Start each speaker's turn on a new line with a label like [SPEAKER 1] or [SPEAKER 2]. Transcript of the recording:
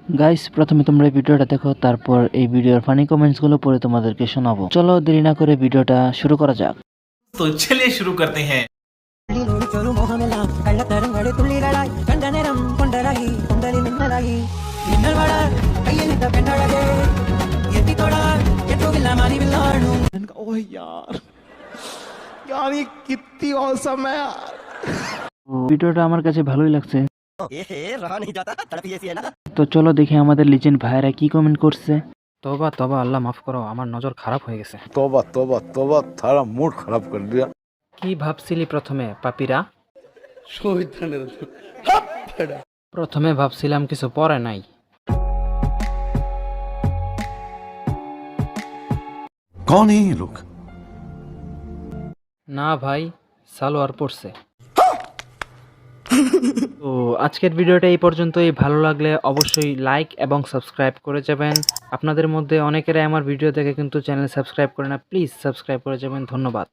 [SPEAKER 1] Guys প্রথমে তোমরা ভিডিওটা দেখো, তারপর এই ভিডিওর ফানি কমেন্টসগুলো পড়ে তোমাদেরকে শোনাবো। চলো দেরি না করে ভিডিওটা শুরু করা যাক।
[SPEAKER 2] तो चलिए शुरू करते हैं।
[SPEAKER 3] ओह यार यार ये कितनी औसम है यार।
[SPEAKER 1] ভিডিওটা আমার কাছে ভালোই লাগছে, তো চলো দেখি আমাদের লিজেন্ড ভাইরা কি কমেন্ট করছে।
[SPEAKER 4] तौबा तौबा अल्लाह माफ करो আমার নজর খারাপ হয়ে গেছে।
[SPEAKER 5] तौबा तौबा तौबा थारा मूड खराब कर दिया।
[SPEAKER 4] কি ভাবছিলি প্রথমে পাপিরা? প্রথমে ভাবছিলাম কিছু পরে নাই।
[SPEAKER 5] कौन है ये लोग?
[SPEAKER 4] না ভাই, সালোয়ার পড়ছে।
[SPEAKER 1] তো আজকের ভিডিওটা এই পর্যন্তই। ভালো লাগলে অবশ্যই লাইক এবং সাবস্ক্রাইব করে যাবেন। আপনাদের মধ্যে অনেকেরাই আমার ভিডিও দেখে কিন্তু চ্যানেল সাবস্ক্রাইব করে না, প্লিজ সাবস্ক্রাইব করে যাবেন। ধন্যবাদ।